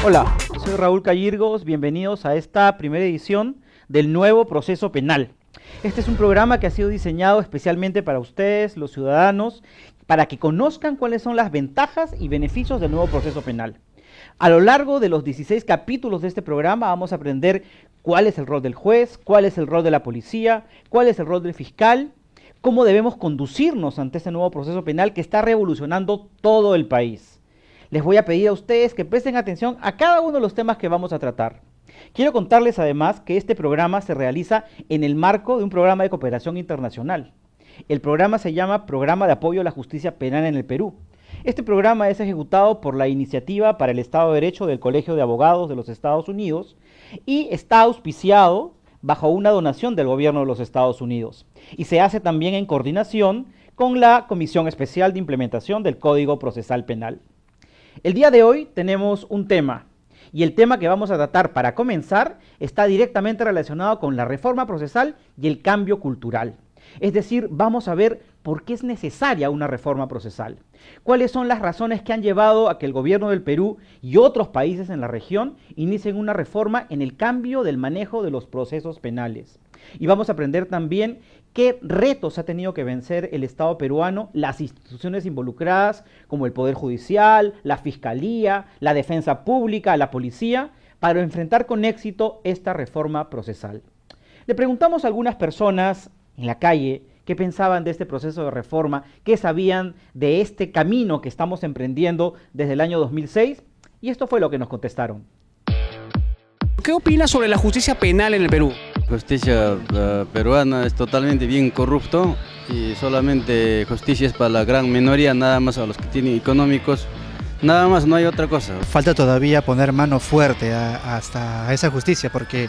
Hola, soy Raúl Cayirgos, bienvenidos a esta primera edición del nuevo proceso penal. Este es un programa que ha sido diseñado especialmente para ustedes, los ciudadanos, para que conozcan cuáles son las ventajas y beneficios del nuevo proceso penal. A lo largo de los 16 capítulos de este programa vamos a aprender cuál es el rol del juez, cuál es el rol de la policía, cuál es el rol del fiscal, cómo debemos conducirnos ante este nuevo proceso penal que está revolucionando todo el país. Les voy a pedir a ustedes que presten atención a cada uno de los temas que vamos a tratar. Quiero contarles además que este programa se realiza en el marco de un programa de cooperación internacional. El programa se llama Programa de Apoyo a la Justicia Penal en el Perú. Este programa es ejecutado por la Iniciativa para el Estado de Derecho del Colegio de Abogados de los Estados Unidos y está auspiciado bajo una donación del gobierno de los Estados Unidos. Y se hace también en coordinación con la Comisión Especial de Implementación del Código Procesal Penal. El día de hoy tenemos un tema, y el tema que vamos a tratar para comenzar está directamente relacionado con la reforma procesal y el cambio cultural. Es decir, vamos a ver por qué es necesaria una reforma procesal. ¿Cuáles son las razones que han llevado a que el gobierno del Perú y otros países en la región inicien una reforma en el cambio del manejo de los procesos penales? Y vamos a aprender también qué retos ha tenido que vencer el Estado peruano, las instituciones involucradas como el Poder Judicial, la Fiscalía, la Defensa Pública, la Policía, para enfrentar con éxito esta reforma procesal. Le preguntamos a algunas personas en la calle qué pensaban de este proceso de reforma, qué sabían de este camino que estamos emprendiendo desde el año 2006, y esto fue lo que nos contestaron. ¿Qué opinas sobre la justicia penal en el Perú? Justicia peruana es totalmente bien corrupto y solamente justicia es para la gran minoría, nada más a los que tienen económicos, nada más, no hay otra cosa. Falta todavía poner mano fuerte hasta esa justicia, porque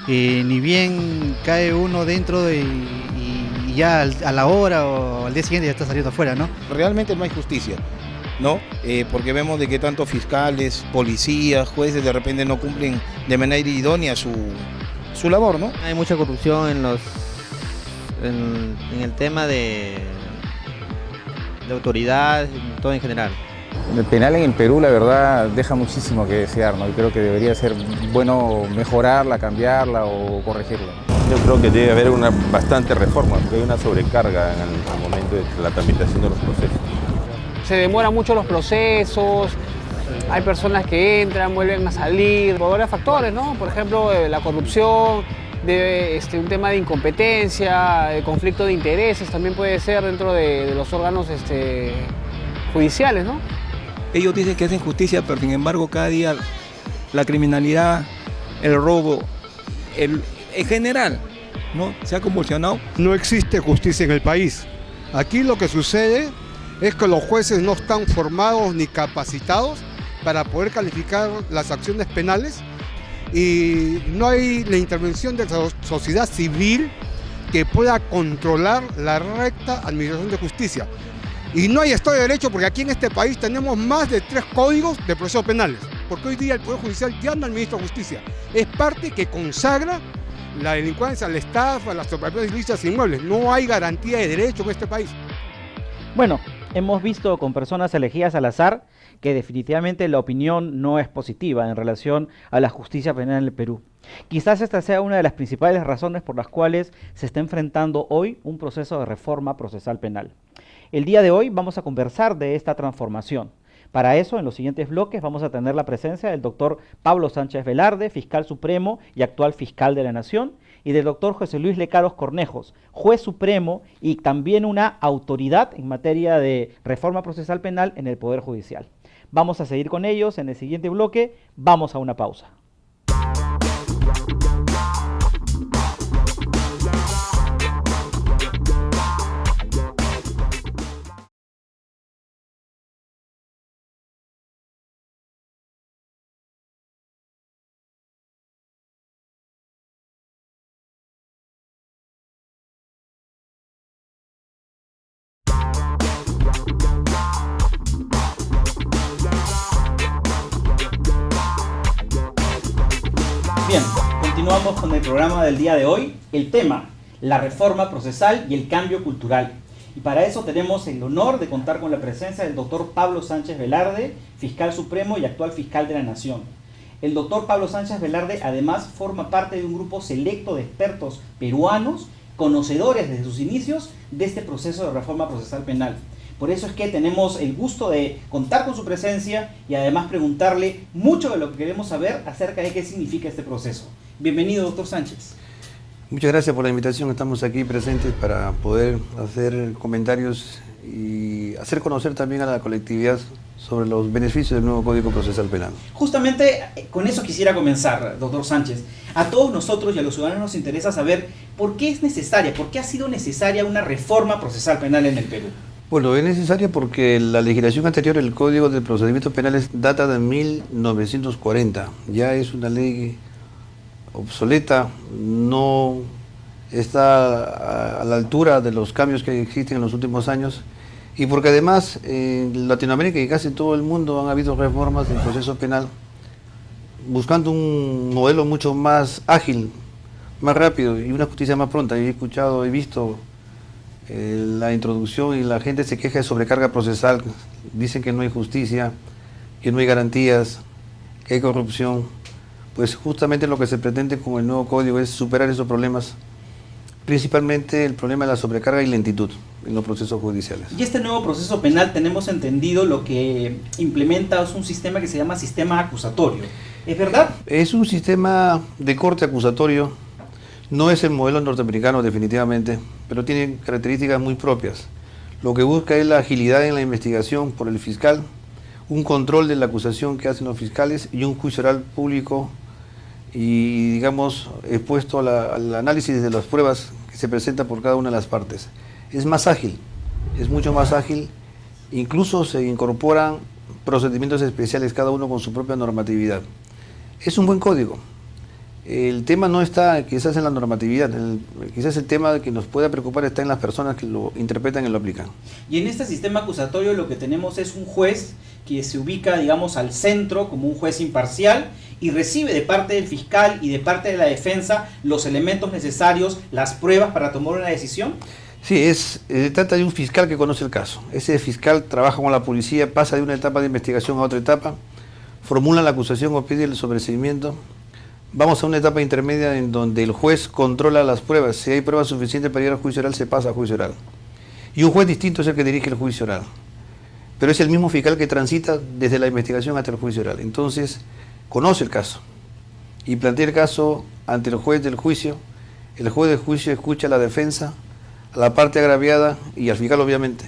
ni bien cae uno dentro y ya a la hora o al día siguiente ya está saliendo afuera, ¿no? Realmente no hay justicia, ¿no? Porque vemos de que tanto fiscales, policías, jueces de repente no cumplen de manera idónea su labor, ¿no? Hay mucha corrupción en el tema de autoridad, todo en general. El penal en el Perú, la verdad, deja muchísimo que desear, ¿no? Y creo que debería ser bueno mejorarla, cambiarla o corregirla. Yo creo que debe haber una bastante reforma, porque hay una sobrecarga en el momento de la tramitación de los procesos. Se demoran mucho los procesos, hay personas que entran, vuelven a salir, por varios factores, ¿no? Por ejemplo, la corrupción, un tema de incompetencia, de conflicto de intereses, también puede ser dentro de los órganos judiciales, ¿no? Ellos dicen que hacen justicia, pero sin embargo cada día la criminalidad, el robo, en general, ¿no? Se ha convulsionado. No existe justicia en el país. Aquí lo que sucede es que los jueces no están formados ni capacitados para poder calificar las acciones penales y no hay la intervención de la sociedad civil que pueda controlar la recta administración de justicia. Y no hay Estado de Derecho porque aquí en este país tenemos más de 3 códigos de procesos penales, porque hoy día el Poder Judicial ya no administra justicia. Es parte que consagra la delincuencia, la estafa, las apropiaciones ilícitas inmuebles. No hay garantía de derecho en este país. Bueno, hemos visto con personas elegidas al azar que definitivamente la opinión no es positiva en relación a la justicia penal en el Perú. Quizás esta sea una de las principales razones por las cuales se está enfrentando hoy un proceso de reforma procesal penal. El día de hoy vamos a conversar de esta transformación. Para eso, en los siguientes bloques vamos a tener la presencia del doctor Pablo Sánchez Velarde, fiscal supremo y actual fiscal de la Nación, y del doctor José Luis Lecaros Cornejos, juez supremo y también una autoridad en materia de reforma procesal penal en el Poder Judicial. Vamos a seguir con ellos en el siguiente bloque. Vamos a una pausa. Bien, continuamos con el programa del día de hoy. El tema, la reforma procesal y el cambio cultural. Y para eso tenemos el honor de contar con la presencia del doctor Pablo Sánchez Velarde, fiscal supremo y actual fiscal de la Nación. El doctor Pablo Sánchez Velarde además forma parte de un grupo selecto de expertos peruanos, conocedores desde sus inicios de este proceso de reforma procesal penal. Por eso es que tenemos el gusto de contar con su presencia y además preguntarle mucho de lo que queremos saber acerca de qué significa este proceso. Bienvenido, doctor Sánchez. Muchas gracias por la invitación. Estamos aquí presentes para poder hacer comentarios y hacer conocer también a la colectividad sobre los beneficios del nuevo Código Procesal Penal. Justamente con eso quisiera comenzar, doctor Sánchez. A todos nosotros y a los ciudadanos nos interesa saber por qué es necesaria, por qué ha sido necesaria una reforma procesal penal en el Perú. Bueno, es necesaria porque la legislación anterior, el Código de Procedimientos Penales, data de 1940. Ya es una ley obsoleta, no está a la altura de los cambios que existen en los últimos años, y porque además en Latinoamérica y casi todo el mundo han habido reformas del proceso penal buscando un modelo mucho más ágil, más rápido y una justicia más pronta. He escuchado, he visto la introducción y la gente se queja de sobrecarga procesal, dicen que no hay justicia, que no hay garantías, que hay corrupción. Pues justamente lo que se pretende con el nuevo código es superar esos problemas, principalmente el problema de la sobrecarga y lentitud en los procesos judiciales. Y este nuevo proceso penal, tenemos entendido, lo que implementa es un sistema que se llama sistema acusatorio. ¿Es verdad? Es un sistema de corte acusatorio. No es el modelo norteamericano definitivamente, pero tiene características muy propias. Lo que busca es la agilidad en la investigación por el fiscal, un control de la acusación que hacen los fiscales y un juicio oral público y, digamos, expuesto al análisis de las pruebas que se presentan por cada una de las partes. Es más ágil, es mucho más ágil, incluso se incorporan procedimientos especiales, cada uno con su propia normatividad. Es un buen código. El tema no está quizás en la normatividad, quizás el tema que nos pueda preocupar está en las personas que lo interpretan y lo aplican. Y en este sistema acusatorio lo que tenemos es un juez que se ubica, digamos, al centro como un juez imparcial y recibe de parte del fiscal y de parte de la defensa los elementos necesarios, las pruebas para tomar una decisión. Sí, se trata de un fiscal que conoce el caso. Ese fiscal trabaja con la policía, pasa de una etapa de investigación a otra etapa, formula la acusación o pide el sobreseimiento. Vamos a una etapa intermedia en donde el juez controla las pruebas. Si hay pruebas suficientes para ir al juicio oral, se pasa a juicio oral. Y un juez distinto es el que dirige el juicio oral. Pero es el mismo fiscal que transita desde la investigación hasta el juicio oral. Entonces, conoce el caso y plantea el caso ante el juez del juicio. El juez del juicio escucha a la defensa, a la parte agraviada y al fiscal, obviamente.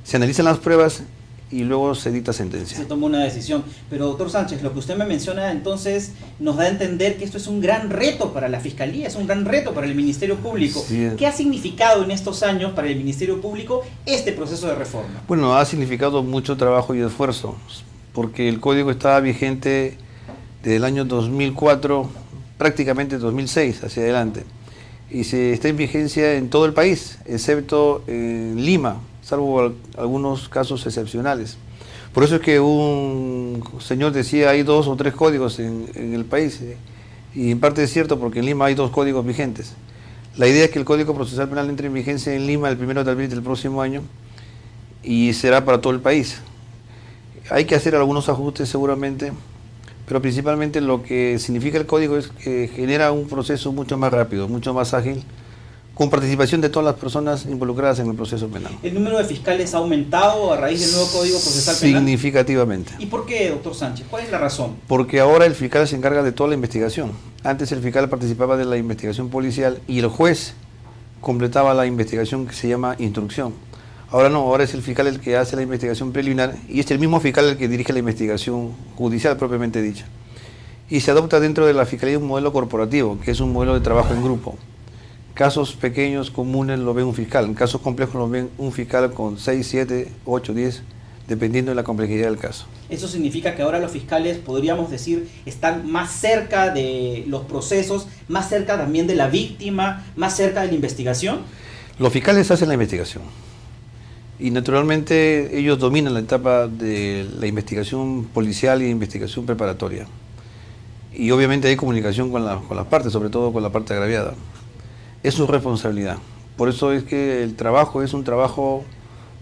Se analizan las pruebas y luego se dicta sentencia. Se toma una decisión. Pero, doctor Sánchez, lo que usted me menciona entonces nos da a entender que esto es un gran reto para la Fiscalía, es un gran reto para el Ministerio Público. Sí. ¿Qué ha significado en estos años para el Ministerio Público este proceso de reforma? Bueno, ha significado mucho trabajo y esfuerzo, porque el código estaba vigente desde el año 2004, prácticamente 2006 hacia adelante, y se está en vigencia en todo el país, excepto en Lima, salvo algunos casos excepcionales. Por eso es que un señor decía hay 2 o 3 códigos en el país, y en parte es cierto porque en Lima hay 2 códigos vigentes. La idea es que el Código Procesal Penal entre en vigencia en Lima el 1 de abril del próximo año y será para todo el país. Hay que hacer algunos ajustes seguramente, pero principalmente lo que significa el código es que genera un proceso mucho más rápido, mucho más ágil, con participación de todas las personas involucradas en el proceso penal. ¿El número de fiscales ha aumentado a raíz del nuevo Código Procesal Penal? Significativamente. ¿Y por qué, doctor Sánchez? ¿Cuál es la razón? Porque ahora el fiscal se encarga de toda la investigación. Antes el fiscal participaba de la investigación policial y el juez completaba la investigación que se llama instrucción. Ahora no, ahora es el fiscal el que hace la investigación preliminar y es el mismo fiscal el que dirige la investigación judicial propiamente dicha. Y se adopta dentro de la Fiscalía un modelo corporativo, que es un modelo de trabajo en grupo. Casos pequeños, comunes, lo ve un fiscal. En casos complejos lo ven un fiscal con 6, 7, 8, 10, dependiendo de la complejidad del caso. ¿Eso significa que ahora los fiscales, podríamos decir, están más cerca de los procesos, más cerca también de la víctima, más cerca de la investigación? Los fiscales hacen la investigación y naturalmente ellos dominan la etapa de la investigación policial y investigación preparatoria. Y obviamente hay comunicación con las partes, sobre todo con la parte agraviada. Es su responsabilidad. Por eso es que el trabajo es un trabajo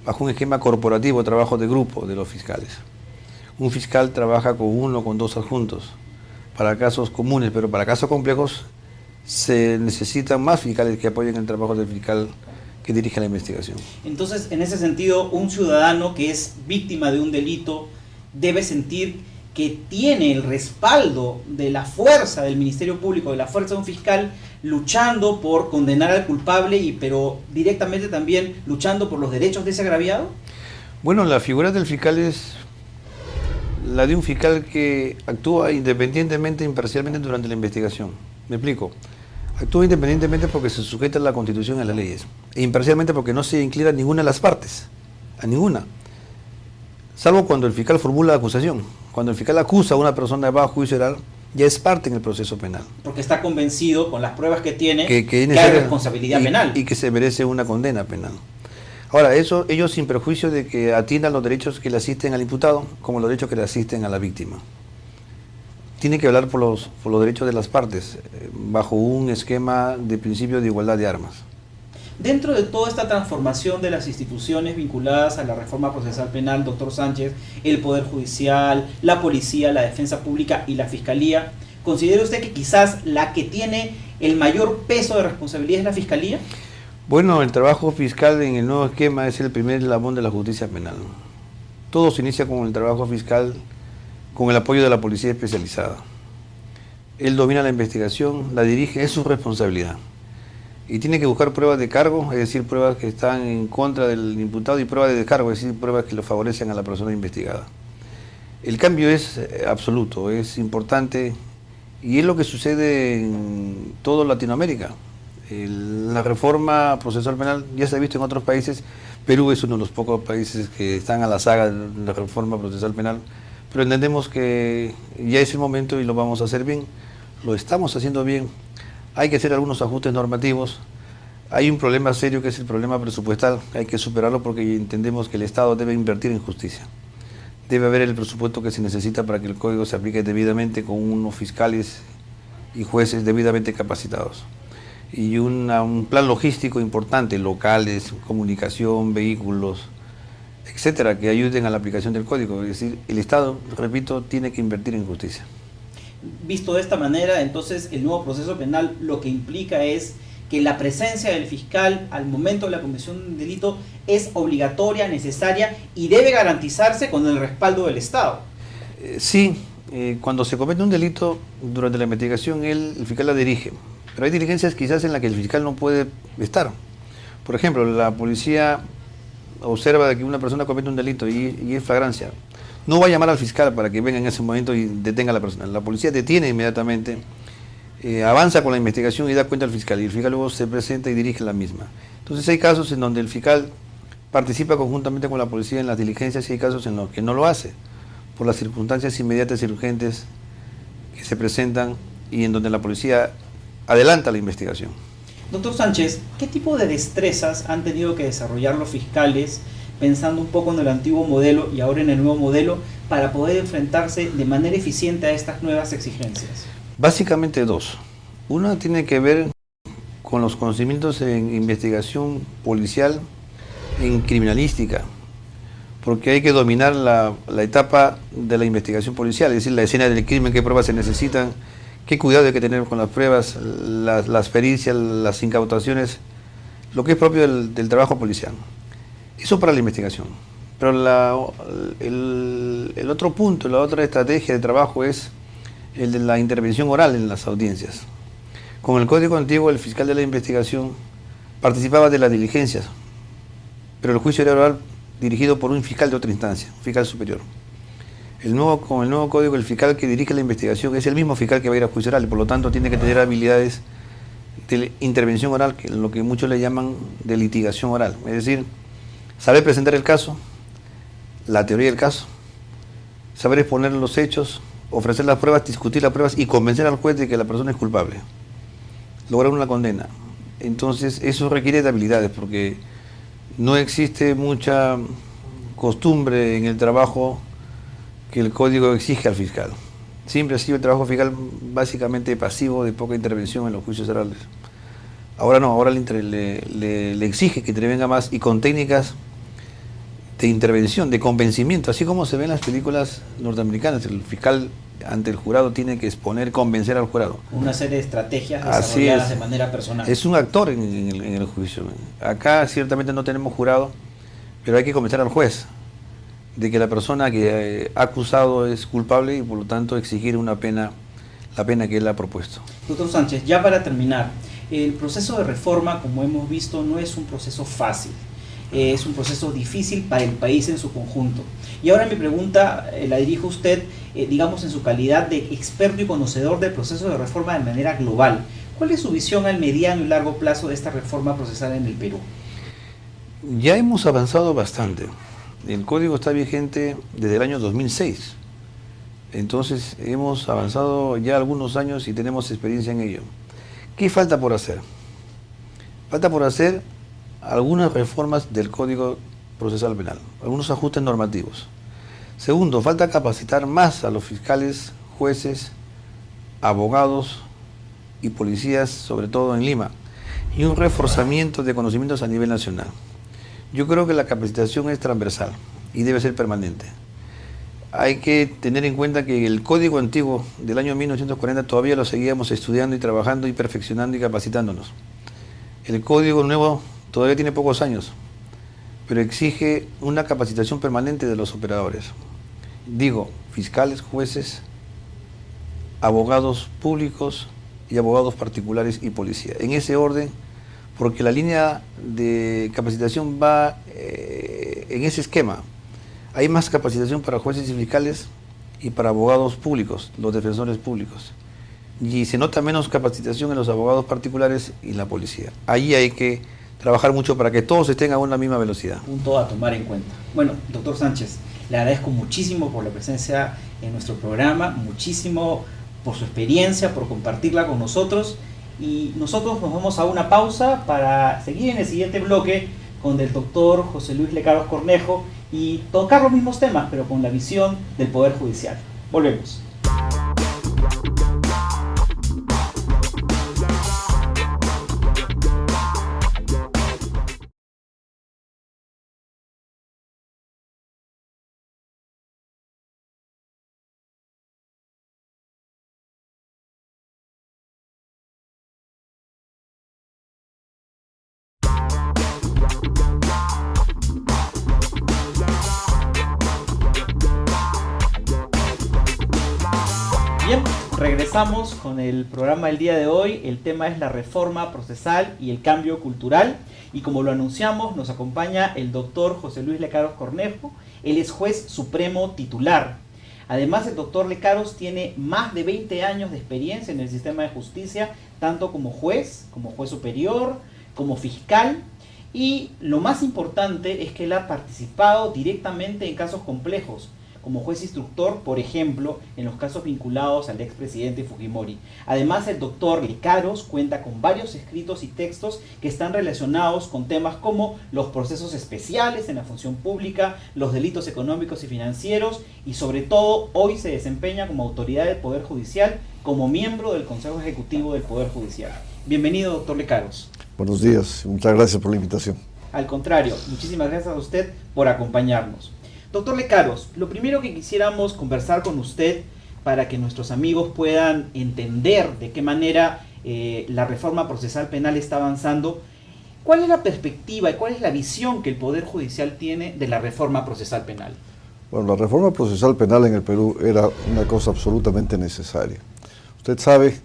bajo un esquema corporativo, trabajo de grupo de los fiscales. Un fiscal trabaja con 1 o con 2 adjuntos. para casos comunes, pero para casos complejos se necesitan más fiscales que apoyen el trabajo del fiscal que dirige la investigación. Entonces, en ese sentido, un ciudadano que es víctima de un delito debe sentir que tiene el respaldo de la fuerza del Ministerio Público, de la fuerza de un fiscal, luchando por condenar al culpable, pero directamente también luchando por los derechos de ese agraviado. Bueno, la figura del fiscal es la de un fiscal que actúa independientemente, imparcialmente durante la investigación. Me explico. Actúa independientemente porque se sujeta a la Constitución y a las leyes, e imparcialmente porque no se inclina a ninguna de las partes, a ninguna. Salvo cuando el fiscal formula la acusación. Cuando el fiscal acusa a una persona bajo juicio oral, ya es parte en el proceso penal. Porque está convencido, con las pruebas que tiene, que hay responsabilidad penal. Y que se merece una condena penal. Ahora, eso ellos sin perjuicio de que atiendan los derechos que le asisten al imputado, como los derechos que le asisten a la víctima. Tienen que hablar por los derechos de las partes, bajo un esquema de principio de igualdad de armas. Dentro de toda esta transformación de las instituciones vinculadas a la reforma procesal penal, doctor Sánchez, el Poder Judicial, la Policía, la Defensa Pública y la Fiscalía, ¿considera usted que quizás la que tiene el mayor peso de responsabilidad es la Fiscalía? Bueno, el trabajo fiscal en el nuevo esquema es el primer eslabón de la justicia penal. Todo se inicia con el trabajo fiscal, con el apoyo de la policía especializada. Él domina la investigación, la dirige, es su responsabilidad. Y tiene que buscar pruebas de cargo, es decir, pruebas que están en contra del imputado, y pruebas de descargo, es decir, pruebas que lo favorecen a la persona investigada. El cambio es absoluto, es importante, y es lo que sucede en toda Latinoamérica. La reforma procesal penal ya se ha visto en otros países. Perú es uno de los pocos países que están a la saga de la reforma procesal penal, pero entendemos que ya es el momento y lo vamos a hacer bien, lo estamos haciendo bien. Hay que hacer algunos ajustes normativos. Hay un problema serio que es el problema presupuestal, hay que superarlo porque entendemos que el Estado debe invertir en justicia. Debe haber el presupuesto que se necesita para que el código se aplique debidamente, con unos fiscales y jueces debidamente capacitados. Y un plan logístico importante, locales, comunicación, vehículos, etcétera, que ayuden a la aplicación del código. Es decir, el Estado, repito, tiene que invertir en justicia. Visto de esta manera, entonces el nuevo proceso penal lo que implica es que la presencia del fiscal al momento de la comisión de un delito es obligatoria, necesaria y debe garantizarse con el respaldo del Estado. Sí, cuando se comete un delito durante la investigación, el fiscal la dirige, pero hay diligencias quizás en las que el fiscal no puede estar. Por ejemplo, la policía observa de que una persona comete un delito y es flagrancia. No va a llamar al fiscal para que venga en ese momento y detenga a la persona. La policía detiene inmediatamente, avanza con la investigación y da cuenta al fiscal. Y el fiscal luego se presenta y dirige la misma. Entonces hay casos en donde el fiscal participa conjuntamente con la policía en las diligencias y hay casos en los que no lo hace, por las circunstancias inmediatas y urgentes que se presentan y en donde la policía adelanta la investigación. Doctor Sánchez, ¿qué tipo de destrezas han tenido que desarrollar los fiscales, pensando un poco en el antiguo modelo y ahora en el nuevo modelo, para poder enfrentarse de manera eficiente a estas nuevas exigencias? Básicamente dos. Una tiene que ver con los conocimientos en investigación policial, en criminalística, porque hay que dominar la etapa de la investigación policial, es decir, la escena del crimen, qué pruebas se necesitan, qué cuidado hay que tener con las pruebas, las pericias, las incautaciones, lo que es propio del trabajo policial. Eso para la investigación. Pero el otro punto, la otra estrategia de trabajo es el de la intervención oral en las audiencias. Con el Código Antiguo, el fiscal de la investigación participaba de las diligencias, pero el juicio era oral dirigido por un fiscal de otra instancia, un fiscal superior. Con el nuevo Código, el fiscal que dirige la investigación es el mismo fiscal que va a ir a juicio oral y por lo tanto tiene que tener habilidades de intervención oral, que lo que muchos le llaman de litigación oral, es decir, saber presentar el caso, la teoría del caso, saber exponer los hechos, ofrecer las pruebas, discutir las pruebas y convencer al juez de que la persona es culpable, lograr una condena. Entonces eso requiere de habilidades porque no existe mucha costumbre en el trabajo que el código exige al fiscal. Siempre ha sido el trabajo fiscal básicamente pasivo, de poca intervención en los juicios orales. Ahora no, ahora le exige que intervenga más y con técnicas de intervención, de convencimiento, así como se ve en las películas norteamericanas. El fiscal ante el jurado tiene que exponer, convencer al jurado. Una serie de estrategias Así desarrolladas es. de manera personal. Es un actor en el juicio. Acá ciertamente no tenemos jurado, pero hay que convencer al juez de que la persona que ha acusado es culpable y por lo tanto exigir una pena, la pena que él ha propuesto. Doctor Sánchez, ya para terminar, el proceso de reforma, como hemos visto, no es un proceso fácil. Es un proceso difícil para el país en su conjunto. Y ahora mi pregunta la dirijo a usted, digamos, en su calidad de experto y conocedor del proceso de reforma de manera global. ¿Cuál es su visión al mediano y largo plazo de esta reforma procesal en el Perú? Ya hemos avanzado bastante. El código está vigente desde el año 2006. Entonces hemos avanzado ya algunos años y tenemos experiencia en ello. ¿Qué falta por hacer? Falta por hacer algunas reformas del Código Procesal Penal, algunos ajustes normativos. Segundo, falta capacitar más a los fiscales, jueces, abogados y policías, sobre todo en Lima, y un reforzamiento de conocimientos a nivel nacional. Yo creo que la capacitación es transversal y debe ser permanente. Hay que tener en cuenta que el código antiguo del año 1940 todavía lo seguíamos estudiando y trabajando y perfeccionando y capacitándonos. El código nuevo todavía tiene pocos años, pero exige una capacitación permanente de los operadores. Digo, fiscales, jueces, abogados públicos y abogados particulares y policía. En ese orden, porque la línea de capacitación va en ese esquema. Hay más capacitación para jueces y fiscales y para abogados públicos, los defensores públicos. Y se nota menos capacitación en los abogados particulares y la policía. Ahí hay que trabajar mucho para que todos estén a una misma velocidad. Punto a tomar en cuenta. Bueno, doctor Sánchez, le agradezco muchísimo por la presencia en nuestro programa, muchísimo por su experiencia, por compartirla con nosotros. Y nosotros nos vamos a una pausa para seguir en el siguiente bloque con el doctor José Luis Lecaros Cornejo y tocar los mismos temas, pero con la visión del Poder Judicial. Volvemos. Bien, regresamos con el programa del día de hoy. El tema es la reforma procesal y el cambio cultural. Y como lo anunciamos, nos acompaña el doctor José Luis Lecaros Cornejo. Él es juez supremo titular. Además, el doctor Lecaros tiene más de 20 años de experiencia en el sistema de justicia, tanto como juez superior, como fiscal. Y lo más importante es que él ha participado directamente en casos complejos, como juez instructor, por ejemplo, en los casos vinculados al expresidente Fujimori. Además, el doctor Lecaros cuenta con varios escritos y textos que están relacionados con temas como los procesos especiales en la función pública, los delitos económicos y financieros, y sobre todo, hoy se desempeña como autoridad del Poder Judicial, como miembro del Consejo Ejecutivo del Poder Judicial. Bienvenido, doctor Lecaros. Buenos días, muchas gracias por la invitación. Al contrario, muchísimas gracias a usted por acompañarnos. Doctor Lecaros, lo primero que quisiéramos conversar con usted para que nuestros amigos puedan entender de qué manera la reforma procesal penal está avanzando, ¿cuál es la perspectiva y cuál es la visión que el Poder Judicial tiene de la reforma procesal penal? Bueno, la reforma procesal penal en el Perú era una cosa absolutamente necesaria. Usted sabe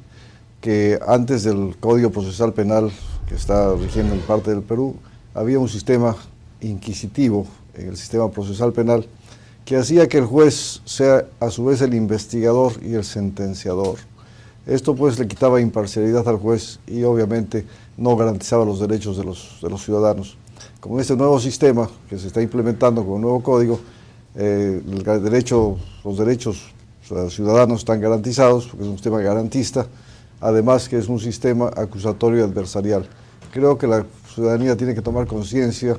que antes del Código Procesal Penal que está rigiendo en parte del Perú, había un sistema inquisitivo en el sistema procesal penal que hacía que el juez sea a su vez el investigador y el sentenciador. Esto pues le quitaba imparcialidad al juez y obviamente no garantizaba los derechos de los ciudadanos. Con este nuevo sistema que se está implementando con el nuevo código, los derechos ciudadanos están garantizados porque es un sistema garantista, además que es un sistema acusatorio y adversarial. Creo que la ciudadanía tiene que tomar conciencia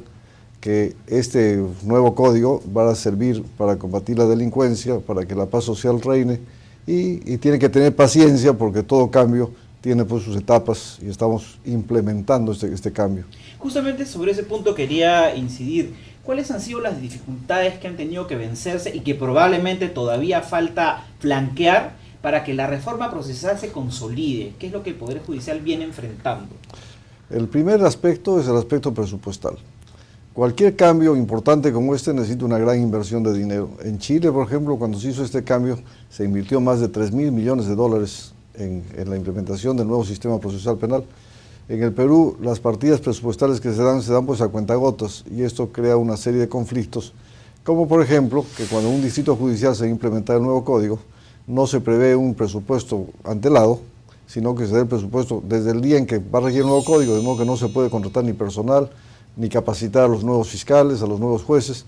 que este nuevo código va a servir para combatir la delincuencia, para que la paz social reine y tiene que tener paciencia porque todo cambio tiene pues sus etapas y estamos implementando este cambio. Justamente sobre ese punto quería incidir. ¿cuáles han sido las dificultades que han tenido que vencerse y que probablemente todavía falta flanquear para que la reforma procesal se consolide? ¿Qué es lo que el Poder Judicial viene enfrentando? El primer aspecto es el aspecto presupuestal. Cualquier cambio importante como este necesita una gran inversión de dinero. En Chile, por ejemplo, cuando se hizo este cambio, se invirtió más de 3.000 millones de dólares en la implementación del nuevo sistema procesal penal. En el Perú, las partidas presupuestales que se dan pues a cuentagotas, y esto crea una serie de conflictos, como por ejemplo, que cuando un distrito judicial se implementa el nuevo código, no se prevé un presupuesto antelado, sino que se da el presupuesto desde el día en que va a regir el nuevo código, de modo que no se puede contratar ni personal, ni capacitar a los nuevos fiscales, a los nuevos jueces,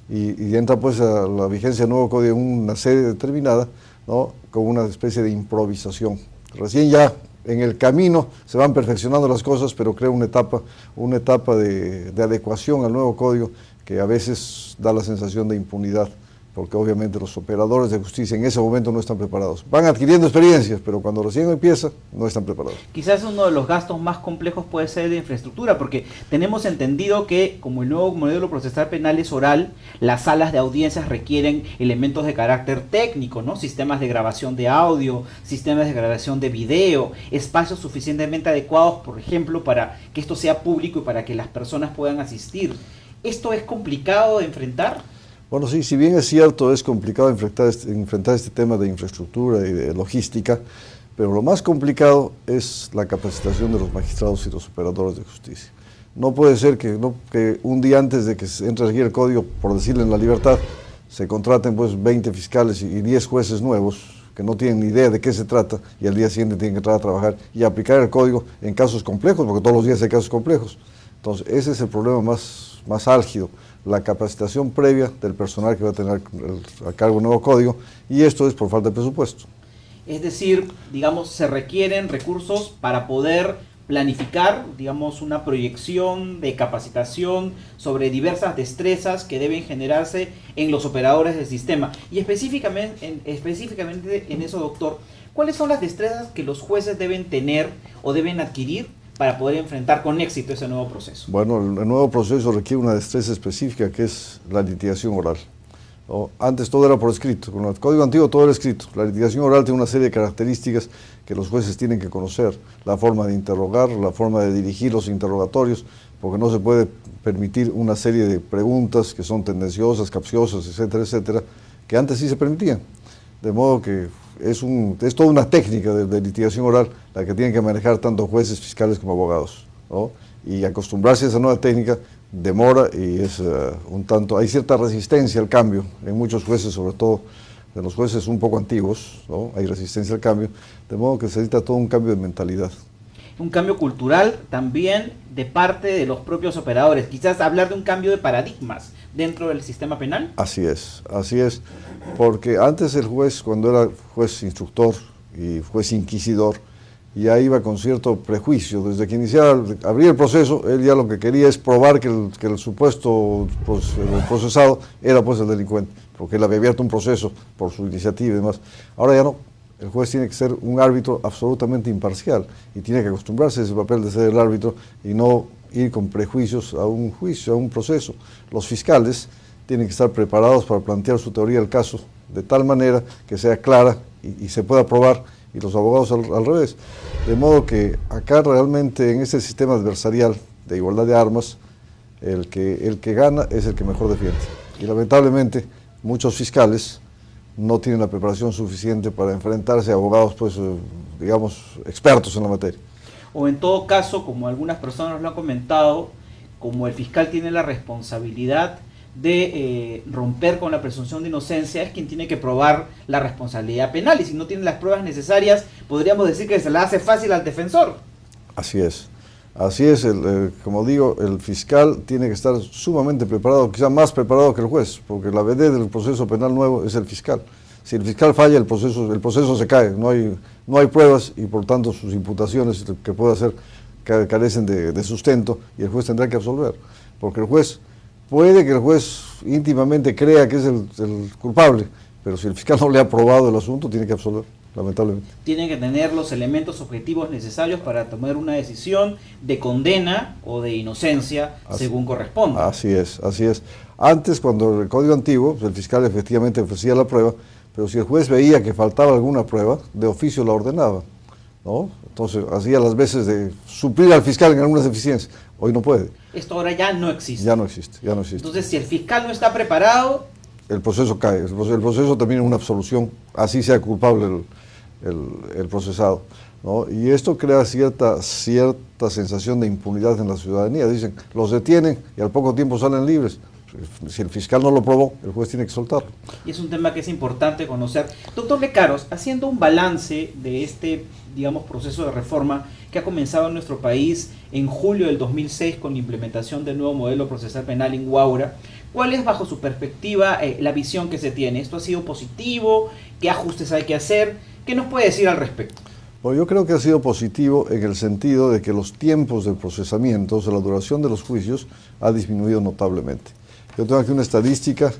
y entra pues a la vigencia del nuevo código en una serie determinada, ¿no?, con una especie de improvisación. Recién ya en el camino se van perfeccionando las cosas, pero crea una etapa de adecuación al nuevo código que a veces da la sensación de impunidad, porque obviamente los operadores de justicia en ese momento no están preparados. Van adquiriendo experiencias, pero cuando recién empieza, no están preparados. Quizás uno de los gastos más complejos puede ser de infraestructura, porque tenemos entendido que, como el nuevo modelo procesal penal es oral, las salas de audiencias requieren elementos de carácter técnico, ¿no? Sistemas de grabación de audio, sistemas de grabación de video, espacios suficientemente adecuados, por ejemplo, para que esto sea público y para que las personas puedan asistir. ¿Esto es complicado de enfrentar? Bueno, sí, si bien es cierto, es complicado enfrentar este tema de infraestructura y de logística, pero lo más complicado es la capacitación de los magistrados y los operadores de justicia. No puede ser que un día antes de que se entre a regir el código, por decirle en la libertad, se contraten pues 20 fiscales y 10 jueces nuevos que no tienen ni idea de qué se trata y al día siguiente tienen que entrar a trabajar y aplicar el código en casos complejos, porque todos los días hay casos complejos. Entonces, ese es el problema más álgido, la capacitación previa del personal que va a tener a cargo el nuevo código, y esto es por falta de presupuesto. Es decir, digamos, se requieren recursos para poder planificar, digamos, una proyección de capacitación sobre diversas destrezas que deben generarse en los operadores del sistema. Y específicamente en eso, doctor, ¿cuáles son las destrezas que los jueces deben tener o deben adquirir para poder enfrentar con éxito ese nuevo proceso? Bueno, el nuevo proceso requiere una destreza específica que es la litigación oral, ¿no? Antes todo era por escrito, con el código antiguo todo era escrito. La litigación oral tiene una serie de características que los jueces tienen que conocer, la forma de interrogar, la forma de dirigir los interrogatorios, porque no se puede permitir una serie de preguntas que son tendenciosas, capciosas, etcétera, etcétera, que antes sí se permitían. De modo que es toda una técnica de litigación oral la que tienen que manejar tanto jueces, fiscales como abogados, ¿no? Y acostumbrarse a esa nueva técnica demora y es hay cierta resistencia al cambio en muchos jueces, sobre todo de los jueces un poco antiguos, ¿no? Hay resistencia al cambio, de modo que se necesita todo un cambio de mentalidad. Un cambio cultural también de parte de los propios operadores, quizás hablar de un cambio de paradigmas dentro del sistema penal. Así es, porque antes el juez, cuando era juez instructor y juez inquisidor, ya iba con cierto prejuicio. Desde que abría el proceso, él ya lo que quería es probar que el supuesto el procesado era pues el delincuente, porque él había abierto un proceso por su iniciativa y demás. Ahora ya no. El juez tiene que ser un árbitro absolutamente imparcial y tiene que acostumbrarse a ese papel de ser el árbitro y no ir con prejuicios a un juicio, a un proceso. Los fiscales tienen que estar preparados para plantear su teoría del caso de tal manera que sea clara y se pueda probar, y los abogados al revés. De modo que acá realmente en este sistema adversarial de igualdad de armas, el que gana es el que mejor defiende. Y lamentablemente muchos fiscales no tienen la preparación suficiente para enfrentarse a abogados, pues, digamos, expertos en la materia. O en todo caso, como algunas personas lo han comentado, como el fiscal tiene la responsabilidad de romper con la presunción de inocencia, es quien tiene que probar la responsabilidad penal, y si no tiene las pruebas necesarias, podríamos decir que se la hace fácil al defensor. Así es, como digo, el fiscal tiene que estar sumamente preparado, quizá más preparado que el juez, porque la vedette del proceso penal nuevo es el fiscal. Si el fiscal falla, el proceso se cae, no hay pruebas y por tanto sus imputaciones que puede hacer carecen de sustento y el juez tendrá que absolver, porque puede que el juez íntimamente crea que es el culpable, pero si el fiscal no le ha probado el asunto, tiene que absolver. lamentablemente. Tienen que tener los elementos objetivos necesarios para tomar una decisión de condena o de inocencia según corresponda. Así es, así es. Antes, cuando el código antiguo, pues el fiscal efectivamente ofrecía la prueba, pero si el juez veía que faltaba alguna prueba, de oficio la ordenaba, ¿no? Entonces hacía las veces de suplir al fiscal en algunas deficiencias. Hoy no puede. Esto ahora ya no existe. Ya no existe, ya no existe. Entonces, si el fiscal no está preparado, el proceso cae, el proceso termina en una absolución, así sea culpable el procesado, ¿no? Y esto crea cierta sensación de impunidad en la ciudadanía. Dicen, los detienen y al poco tiempo salen libres. Si el fiscal no lo probó, el juez tiene que soltarlo. Y es un tema que es importante conocer. Doctor Lecaros, haciendo un balance de este, digamos, proceso de reforma que ha comenzado en nuestro país en julio del 2006 con la implementación del nuevo modelo procesal penal en Huaura, ¿cuál es, bajo su perspectiva, la visión que se tiene? ¿Esto ha sido positivo? ¿Qué ajustes hay que hacer? ¿Qué nos puede decir al respecto? Bueno, yo creo que ha sido positivo en el sentido de que los tiempos de procesamiento, o sea, la duración de los juicios, ha disminuido notablemente. Yo tengo aquí una estadística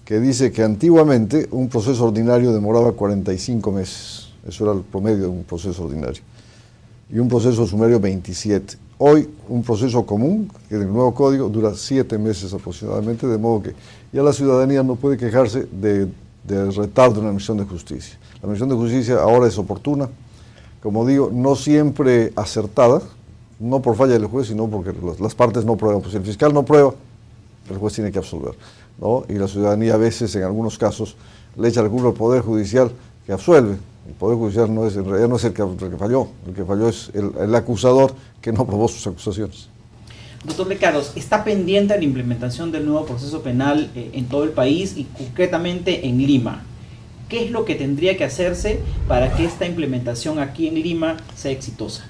que dice que antiguamente un proceso ordinario demoraba 45 meses. Eso era el promedio de un proceso ordinario. Y un proceso sumario 27. Hoy un proceso común, que en el nuevo código dura 7 meses aproximadamente, de modo que ya la ciudadanía no puede quejarse del retardo en la emisión de justicia. La emisión de justicia ahora es oportuna, como digo, no siempre acertada, no por falla del juez, sino porque las partes no prueban. Pues si el fiscal no prueba, el juez tiene que absolver, ¿no? Y la ciudadanía a veces, en algunos casos, le echa la culpa al Poder Judicial que absuelve. El Poder Judicial en realidad no es el que falló, el que falló es el acusador que no probó sus acusaciones. Doctor Lecaros, ¿está pendiente la implementación del nuevo proceso penal en todo el país y concretamente en Lima? ¿Qué es lo que tendría que hacerse para que esta implementación aquí en Lima sea exitosa?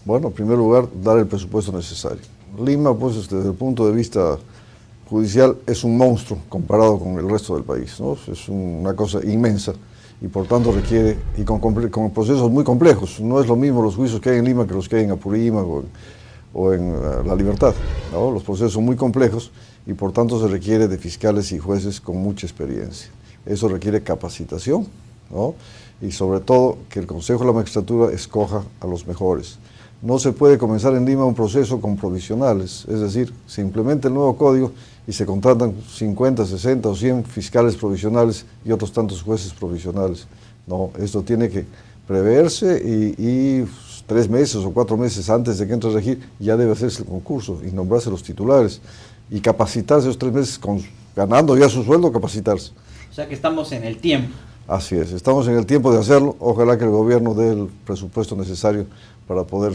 Bueno, en primer lugar, dar el presupuesto necesario. Lima, pues, desde el punto de vista judicial, es un monstruo comparado con el resto del país, ¿no? Es una cosa inmensa y por tanto requiere, y con procesos muy complejos. No es lo mismo los juicios que hay en Lima que los que hay en Apurímac o en La Libertad, ¿no? Los procesos son muy complejos y por tanto se requiere de fiscales y jueces con mucha experiencia. Eso requiere capacitación, ¿no? Y sobre todo que el Consejo de la Magistratura escoja a los mejores. No se puede comenzar en Lima un proceso con provisionales, es decir, se implementa el nuevo código y se contratan 50, 60 o 100 fiscales provisionales y otros tantos jueces provisionales. No, esto tiene que preverse y 3 meses o 4 meses antes de que entre a regir ya debe hacerse el concurso y nombrarse los titulares y capacitarse esos 3 meses, ganando ya su sueldo, capacitarse. O sea que estamos en el tiempo. Así es, estamos en el tiempo de hacerlo. Ojalá que el gobierno dé el presupuesto necesario para poder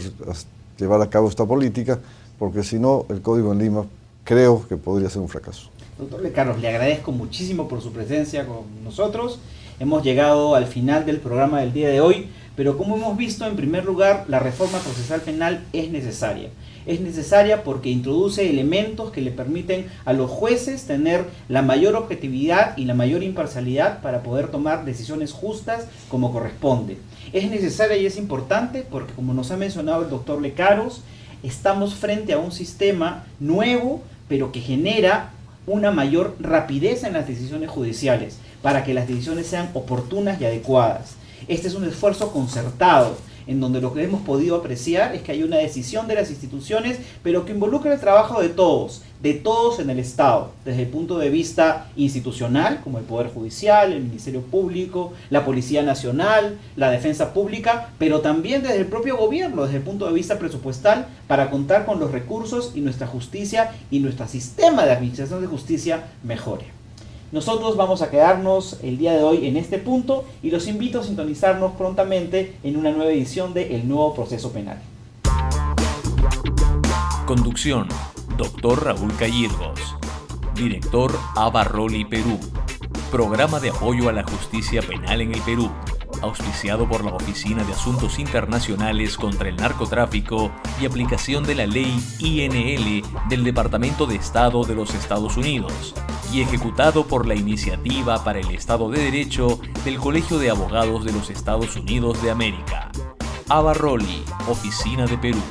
llevar a cabo esta política, porque si no, el código en Lima creo que podría ser un fracaso. Doctor Lecaros, le agradezco muchísimo por su presencia con nosotros. Hemos llegado al final del programa del día de hoy, pero como hemos visto, en primer lugar, la reforma procesal penal es necesaria. Es necesaria porque introduce elementos que le permiten a los jueces tener la mayor objetividad y la mayor imparcialidad para poder tomar decisiones justas como corresponde. Es necesaria y es importante porque, como nos ha mencionado el doctor Lecaros, estamos frente a un sistema nuevo, pero que genera una mayor rapidez en las decisiones judiciales, para que las decisiones sean oportunas y adecuadas. Este es un esfuerzo concertado, en donde lo que hemos podido apreciar es que hay una decisión de las instituciones, pero que involucra el trabajo de todos en el Estado, desde el punto de vista institucional, como el Poder Judicial, el Ministerio Público, la Policía Nacional, la Defensa Pública, pero también desde el propio gobierno, desde el punto de vista presupuestal, para contar con los recursos y nuestra justicia y nuestro sistema de administración de justicia mejore. Nosotros vamos a quedarnos el día de hoy en este punto y los invito a sintonizarnos prontamente en una nueva edición de El Nuevo Proceso Penal. Conducción: Dr. Raúl Cayirgos. Director: Abarroli Perú. Programa de apoyo a la justicia penal en el Perú, auspiciado por la Oficina de Asuntos Internacionales contra el Narcotráfico y aplicación de la Ley INL del Departamento de Estado de los Estados Unidos, y ejecutado por la Iniciativa para el Estado de Derecho del Colegio de Abogados de los Estados Unidos de América. Abarroli, Oficina de Perú.